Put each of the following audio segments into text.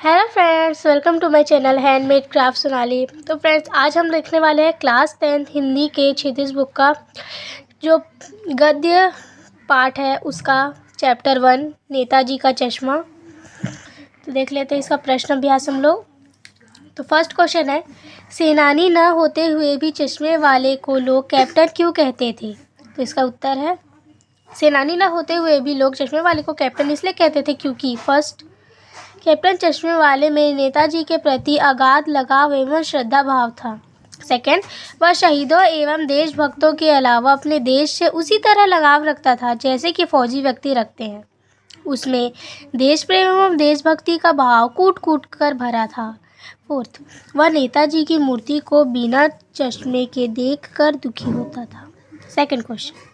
Hello friends, welcome to my channel handmade craft Sonali. तो friends, आज हम देखने वाले हैं क्लास 10 हिंदी के क्षितिज बुक का जो गद्य पाठ है उसका चैप्टर 1 नेताजी का चश्मा। तो देख लेते हैं इसका प्रश्न अभ्यास हम लोग। तो फर्स्ट क्वेश्चन है, सेनानी न होते हुए भी चश्मे वाले को लोग कैप्टन क्यों कहते थे? तो इसका उत्तर है, सेनानी न होते हुए भी लोग चश्मे वाले को कैप्टन इसलिए कहते थे क्योंकि फर्स्ट, कैप्टन चश्मे वाले में नेताजी के प्रति अगाध लगाव एवं श्रद्धा भाव था। सेकंड, वह शहीदों एवं देशभक्तों के अलावा अपने देश से उसी तरह लगाव रखता था जैसे कि फौजी व्यक्ति रखते हैं। उसमें देश प्रेम एवं देशभक्ति का भाव कूट कूट कर भरा था। फोर्थ, वह नेताजी की मूर्ति को बिना चश्मे के देखकर दुखी होता था। सेकंड क्वेश्चन,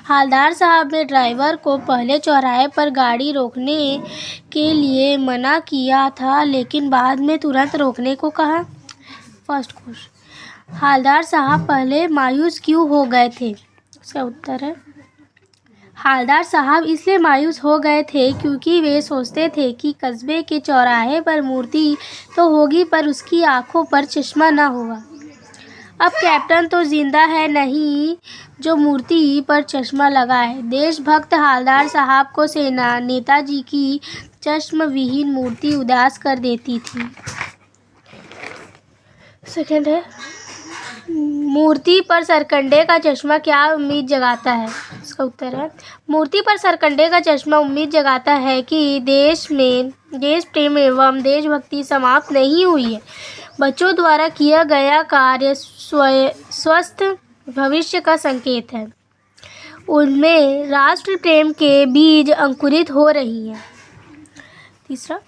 हालदार साहब ने ड्राइवर को पहले चौराहे पर गाड़ी रोकने के लिए मना किया था लेकिन बाद में तुरंत रोकने को कहा। फर्स्ट क्वेश्चन, हालदार साहब पहले मायूस क्यों हो गए थे? इसका उत्तर है, हालदार साहब इसलिए मायूस हो गए थे क्योंकि वे सोचते थे कि कस्बे के चौराहे पर मूर्ति तो होगी पर उसकी आंखों पर चश्मा न होगा। अब कैप्टन तो जिंदा है नहीं जो मूर्ति पर चश्मा लगाए। देशभक्त हालदार साहब को सेना नेताजी की चश्म विहीन मूर्ति उदास कर देती थी। सेकंड है, मूर्ति पर सरकंडे का चश्मा क्या उम्मीद जगाता है? इसका उत्तर है, मूर्ति पर सरकंडे का चश्मा उम्मीद जगाता है कि देश में देश प्रेम एवं देशभक्ति समाप्त नहीं हुई है। बच्चों द्वारा किया गया कार्य स्वस्थ भविष्य का संकेत है। उनमें राष्ट्र प्रेम के बीज अंकुरित हो रही हैं। तीसरा,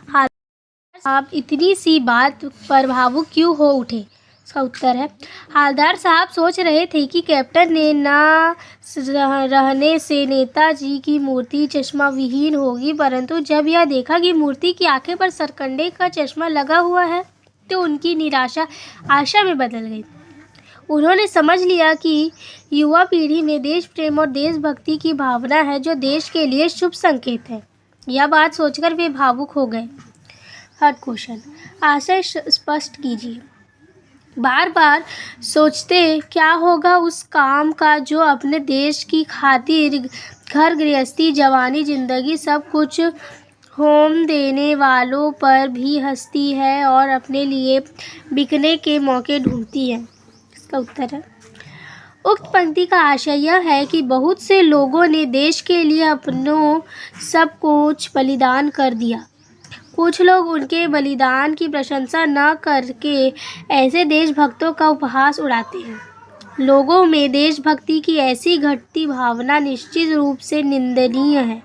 हालदार साहब इतनी सी बात पर भावुक क्यों हो उठे? इसका उत्तर है, हालदार साहब सोच रहे थे कि कैप्टन ने ना रहने से नेताजी की मूर्ति चश्मा विहीन होगी, परंतु जब यह देखा कि मूर्ति की आंखें पर सरकंडे का चश्मा लगा हुआ है तो उनकी निराशा आशा में बदल गई। उन्होंने समझ लिया कि युवा पीढ़ी में देश प्रेम और देशभक्ति की भावना है जो देश के लिए शुभ संकेत है। यह बात सोचकर वे भावुक हो गए। थर्ड क्वेश्चन, आशय स्पष्ट कीजिए। बार बार सोचते क्या होगा उस काम का जो अपने देश की खातिर घर गृहस्थी जवानी जिंदगी सब कुछ होम देने वालों पर भी हंसती है और अपने लिए बिकने के मौके ढूंढती है। इसका उत्तर है, उक्त पंक्ति का आशय यह है कि बहुत से लोगों ने देश के लिए अपनों सब कुछ बलिदान कर दिया। कुछ लोग उनके बलिदान की प्रशंसा न करके ऐसे देशभक्तों का उपहास उड़ाते हैं। लोगों में देशभक्ति की ऐसी घटती भावना निश्चित रूप से निंदनीय है।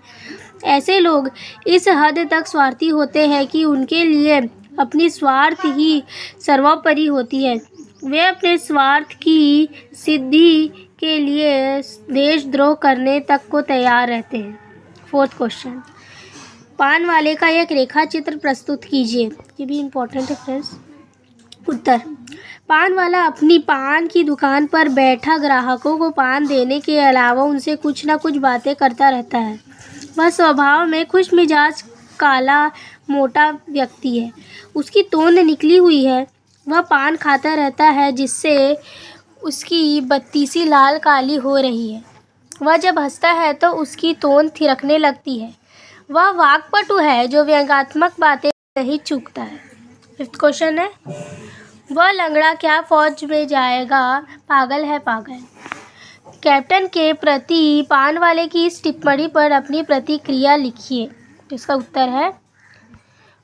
ऐसे लोग इस हद तक स्वार्थी होते हैं कि उनके लिए अपनी स्वार्थ ही सर्वोपरि होती है। वे अपने स्वार्थ की सिद्धि के लिए देशद्रोह करने तक को तैयार रहते हैं। फोर्थ क्वेश्चन, पान वाले का एक रेखा चित्र प्रस्तुत कीजिए। ये भी इम्पोर्टेंट है फ्रेंड्स। उत्तर, पान वाला अपनी पान की दुकान पर बैठा ग्राहकों को पान देने के अलावा उनसे कुछ ना कुछ बातें करता रहता है। वह स्वभाव में खुश मिजाज काला मोटा व्यक्ति है। उसकी तोंद निकली हुई है। वह पान खाता रहता है जिससे उसकी बत्तीसी लाल काली हो रही है। वह जब हंसता है तो उसकी तोंद थिरकने लगती है। वह वाक्पटु है जो व्यंग्यात्मक बातें नहीं चूकता है। फिफ्थ क्वेश्चन है, वह लंगड़ा क्या फौज में जाएगा, पागल है पागल। कैप्टन के प्रति पान वाले की इस टिप्पणी पर अपनी प्रतिक्रिया लिखिए। इसका उत्तर है,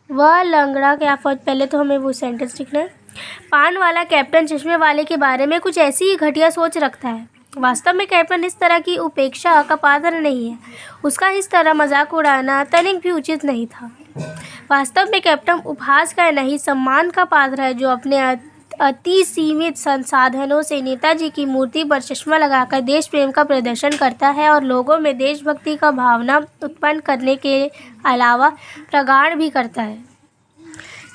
वह लंगड़ा क्या फौज, पहले तो हमें वो सेंटेंस लिखना है। पान वाला कैप्टन चश्मे वाले के बारे में कुछ ऐसी ही घटिया सोच रखता है। वास्तव में कैप्टन इस तरह की उपेक्षा का पात्र नहीं है। उसका इस तरह मजाक उड़ाना तनिक भी उचित नहीं था। वास्तव में कैप्टन उपहास का नहीं सम्मान का पात्र है जो अपने अति सीमित संसाधनों से नेताजी की मूर्ति पर चश्मा लगाकर देश प्रेम का प्रदर्शन करता है और लोगों में देशभक्ति का भावना उत्पन्न करने के अलावा प्रगाढ़ भी करता है।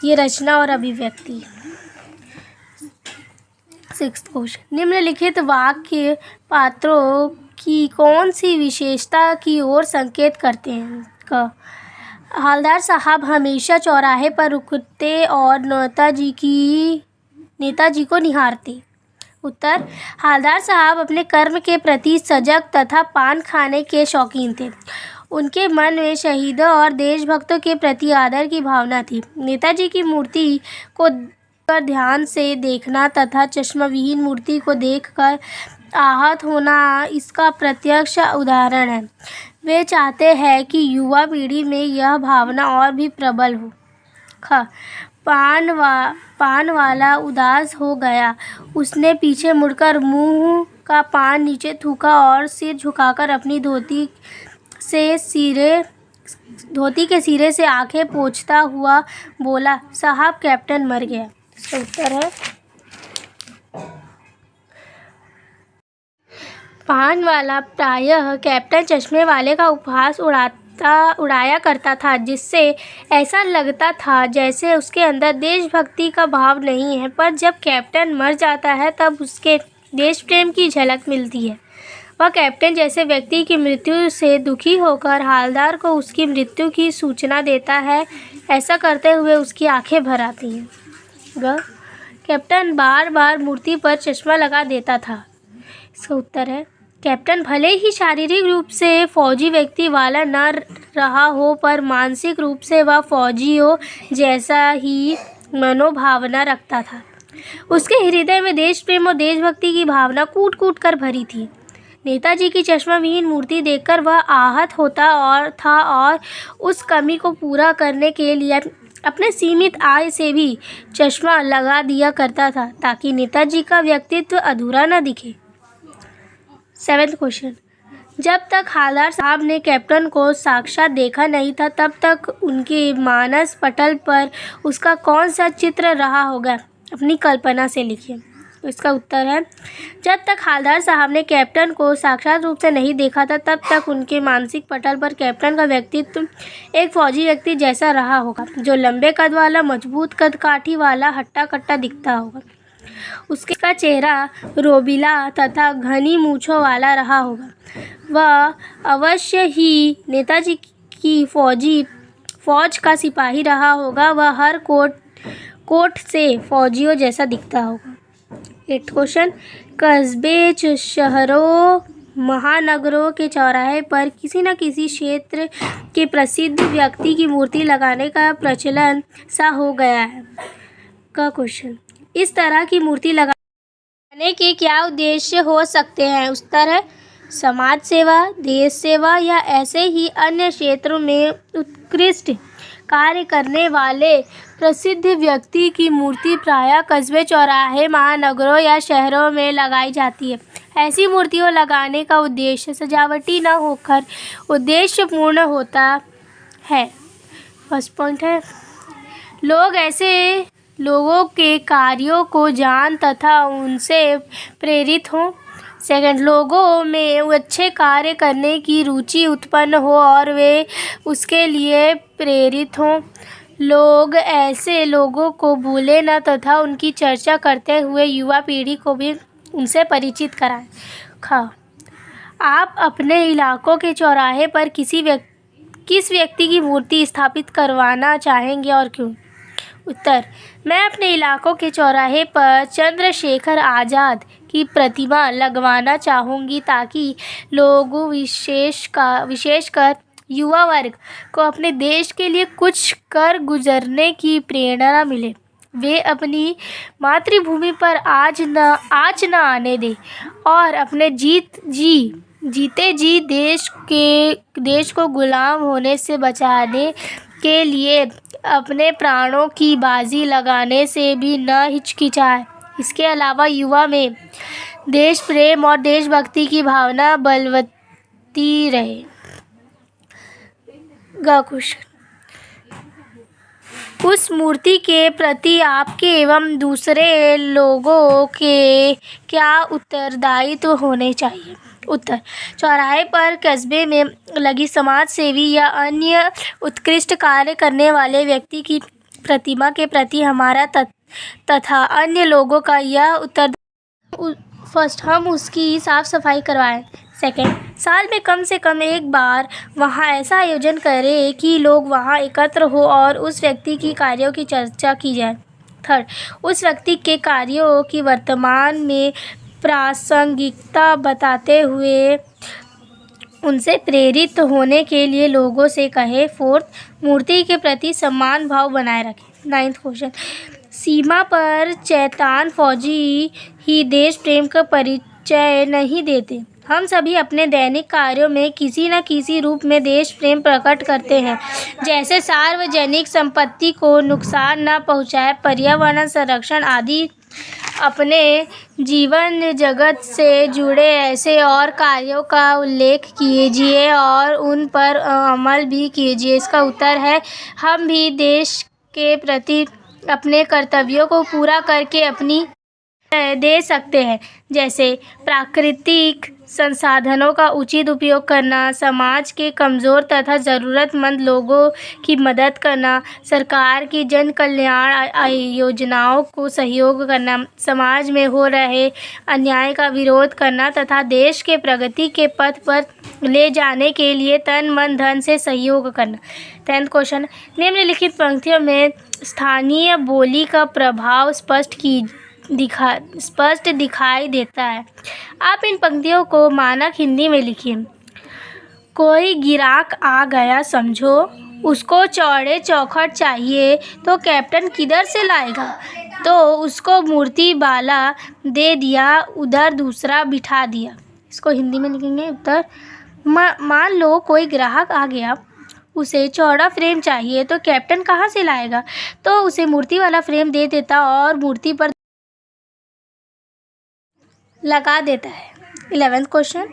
ये रचना और अभिव्यक्ति। सिक्स्थ क्वेश्चन, निम्नलिखित वाक्य पात्रों की कौन सी विशेषता की ओर संकेत करते हैं? हवलदार साहब हमेशा चौराहे पर रुकते और नेताजी को निहारते। उत्तर, हवलदार साहब अपने कर्म के प्रति सजग तथा पान खाने के शौकीन थे। उनके मन में शहीदों और देशभक्तों के प्रति आदर की भावना थी। नेताजी की मूर्ति को ध्यान से देखना तथा चश्माविहीन मूर्ति को देखकर आहत होना इसका प्रत्यक्ष उदाहरण है। वे चाहते हैं कि युवा पीढ़ी में यह भावना और भी प्रबल हो। पान वाला उदास हो गया। उसने पीछे मुड़कर मुंह का पान नीचे थूका और सिर झुकाकर अपनी धोती के सिरे से आंखें पोंछता हुआ बोला, साहब कैप्टन मर गया। इसका उत्तर है पान वाला प्रायः कैप्टन चश्मे वाले का उपहास उड़ाया करता था, जिससे ऐसा लगता था जैसे उसके अंदर देशभक्ति का भाव नहीं है, पर जब कैप्टन मर जाता है तब उसके देश प्रेम की झलक मिलती है। वह कैप्टन जैसे व्यक्ति की मृत्यु से दुखी होकर हवलदार को उसकी मृत्यु की सूचना देता है। ऐसा करते हुए उसकी आंखें भर आती हैं। कैप्टन बार बार मूर्ति पर चश्मा लगा देता था। इसका उत्तर है कैप्टन भले ही शारीरिक रूप से फौजी व्यक्ति वाला न रहा हो, पर मानसिक रूप से वह फौजियों जैसा ही मनोभावना रखता था। उसके हृदय में देश प्रेम और देशभक्ति की भावना कूट कूट कर भरी थी। नेताजी की चश्माविहीन मूर्ति देखकर वह आहत होता और उस कमी को पूरा करने के लिए अपने सीमित आय से भी चश्मा लगा दिया करता था, ताकि नेताजी का व्यक्तित्व अधूरा न दिखे। 7वां क्वेश्चन, जब तक हवलदार साहब ने कैप्टन को साक्षात देखा नहीं था, तब तक उनके मानस पटल पर उसका कौन सा चित्र रहा होगा? अपनी कल्पना से लिखिए। तो इसका उत्तर है, जब तक हवलदार साहब ने कैप्टन को साक्षात रूप से नहीं देखा था, तब तक उनके मानसिक पटल पर कैप्टन का व्यक्तित्व एक फौजी व्यक्ति जैसा रहा होगा, जो लंबे कद वाला, मजबूत कदकाठी वाला, हट्टा कट्टा दिखता होगा। उसका चेहरा रोबीला तथा घनी मूंछों वाला रहा होगा। वह अवश्य ही नेताजी की फौज का सिपाही रहा होगा। वह हर कोट से फौजियों जैसा दिखता होगा। 8वां क्वेश्चन, कस्बे, शहरों, महानगरों के चौराहे पर किसी न किसी क्षेत्र के प्रसिद्ध व्यक्ति की मूर्ति लगाने का प्रचलन सा हो गया है। का क्वेश्चन, इस तरह की मूर्ति लगाने के क्या उद्देश्य हो सकते हैं? उत्तर है समाज सेवा, देश सेवा या ऐसे ही अन्य क्षेत्रों में उत्कृष्ट कार्य करने वाले प्रसिद्ध व्यक्ति की मूर्ति प्रायः कस्बे, चौराहे, महानगरों या शहरों में लगाई जाती है। ऐसी मूर्तियों लगाने का उद्देश्य सजावटी न होकर उद्देश्यपूर्ण होता है। फर्स्ट पॉइंट है, लोग ऐसे लोगों के कार्यों को जान तथा उनसे प्रेरित हों। सेकंड, लोगों में अच्छे कार्य करने की रुचि उत्पन्न हो और वे उसके लिए प्रेरित हों। लोग ऐसे लोगों को भूले न तथा उनकी चर्चा करते हुए युवा पीढ़ी को भी उनसे परिचित कराएं। आप अपने इलाकों के चौराहे पर किस व्यक्ति की मूर्ति स्थापित करवाना चाहेंगे और क्यों? उत्तर, मैं अपने इलाकों के चौराहे पर चंद्रशेखर आज़ाद की प्रतिमा लगवाना चाहूँगी, ताकि लोगों विशेषकर युवा वर्ग को अपने देश के लिए कुछ कर गुजरने की प्रेरणा मिले। वे अपनी मातृभूमि पर आँच न आने दें और अपने जीते जी देश को गुलाम होने से बचाने के लिए अपने प्राणों की बाजी लगाने से भी न हिचकिचाए। इसके अलावा युवा में देश प्रेम और देशभक्ति की भावना बलवती रहे। उस मूर्ति के प्रति आपके एवं दूसरे लोगों के क्या उत्तरदायित्व होने चाहिए? उत्तर, चौराहे पर कस्बे में लगी समाज सेवी या अन्य उत्कृष्ट कार्य करने वाले व्यक्ति की प्रतिमा के प्रति हमारा तथा अन्य लोगों का यह उत्तर, फर्स्ट, हम उसकी साफ सफाई करवाएं। सेकंड, साल में कम से कम एक बार वहाँ ऐसा आयोजन करें कि लोग वहाँ एकत्र हो और उस व्यक्ति की कार्यों की चर्चा की जाए। थर्ड, उस व्यक्ति के कार्यों की वर्तमान में प्रासंगिकता बताते हुए उनसे प्रेरित होने के लिए लोगों से कहे। फोर्थ, मूर्ति के प्रति सम्मान भाव बनाए रखें। नाइन्थ क्वेश्चन, सीमा पर चैतान फौजी ही देश प्रेम का परिचय नहीं देते। हम सभी अपने दैनिक कार्यों में किसी न किसी रूप में देश प्रेम प्रकट करते हैं, जैसे सार्वजनिक संपत्ति को नुकसान न पहुंचाए, पर्यावरण संरक्षण आदि। अपने जीवन जगत से जुड़े ऐसे और कार्यों का उल्लेख कीजिए और उन पर अमल भी कीजिए। इसका उत्तर है, हम भी देश के प्रति अपने कर्तव्यों को पूरा करके अपनी दे सकते हैं, जैसे प्राकृतिक संसाधनों का उचित उपयोग करना, समाज के कमज़ोर तथा ज़रूरतमंद लोगों की मदद करना, सरकार की जन कल्याण योजनाओं को सहयोग करना, समाज में हो रहे अन्याय का विरोध करना तथा देश के प्रगति के पथ पर ले जाने के लिए तन मन धन से सहयोग करना। 10th क्वेश्चन, निम्नलिखित पंक्तियों में स्थानीय बोली का प्रभाव स्पष्ट दिखाई देता है। आप इन पंक्तियों को मानक हिंदी में लिखिए। कोई गिराक आ गया समझो, उसको चौड़े चौखट चाहिए तो कैप्टन किधर से लाएगा, तो उसको मूर्ति वाला दे दिया, उधर दूसरा बिठा दिया। इसको हिंदी में लिखेंगे उत्तर। मान लो कोई ग्राहक आ गया, उसे चौड़ा फ्रेम चाहिए तो कैप्टन कहाँ से लाएगा, तो उसे मूर्ति वाला फ्रेम दे देता और मूर्ति पर लगा देता है। 11th क्वेश्चन,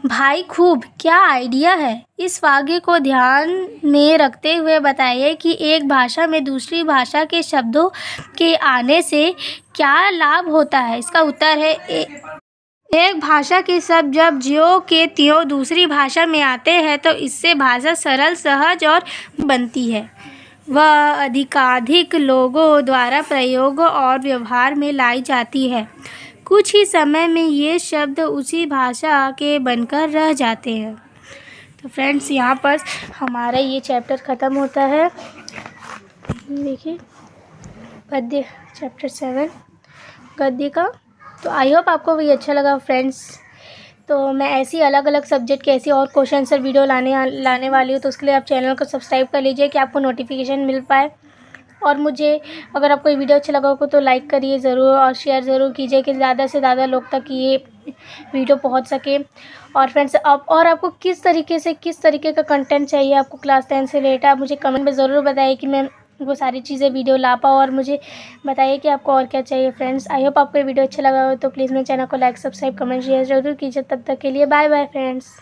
भाई खूब, क्या आइडिया है। इस वाक्य को ध्यान में रखते हुए बताइए कि एक भाषा में दूसरी भाषा के शब्दों के आने से क्या लाभ होता है। इसका उत्तर है, एक भाषा के शब्द जब ज्यों के त्यों दूसरी भाषा में आते हैं तो इससे भाषा सरल, सहज और बनती है। वह अधिकाधिक लोगों द्वारा प्रयोग और व्यवहार में लाई जाती है। कुछ ही समय में ये शब्द उसी भाषा के बनकर रह जाते हैं। तो फ्रेंड्स, यहाँ पर हमारा ये चैप्टर ख़त्म होता है। देखिए पद्य चैप्टर 7 गद्य का। तो आई होप आपको भी अच्छा लगा फ्रेंड्स। तो मैं ऐसी अलग अलग सब्जेक्ट के ऐसी और क्वेश्चन सर वीडियो लाने वाली हूँ, तो उसके लिए आप चैनल को सब्सक्राइब कर लीजिए कि आपको नोटिफिकेशन मिल पाए। और मुझे अगर आपको ये वीडियो अच्छा लगा हो तो लाइक करिए ज़रूर और शेयर ज़रूर कीजिए कि ज़्यादा से ज़्यादा लोग तक ये वीडियो पहुंच सके। और फ्रेंड्स, आपको किस तरीके का कंटेंट चाहिए आपको क्लास 10 से रिलेटेड, आप मुझे कमेंट में ज़रूर बताइए कि मैं वो सारी चीज़ें वीडियो ला पाऊँ, और मुझे बताइए कि आपको और क्या चाहिए। फ्रेंड्स, आई होप आपको ये वीडियो अच्छा लगा हो तो प्लीज़ मेरे चैनल को लाइक, सब्सक्राइब, कमेंट, शेयर ज़रूर कीजिए। तब तक के लिए बाय बाय फ्रेंड्स।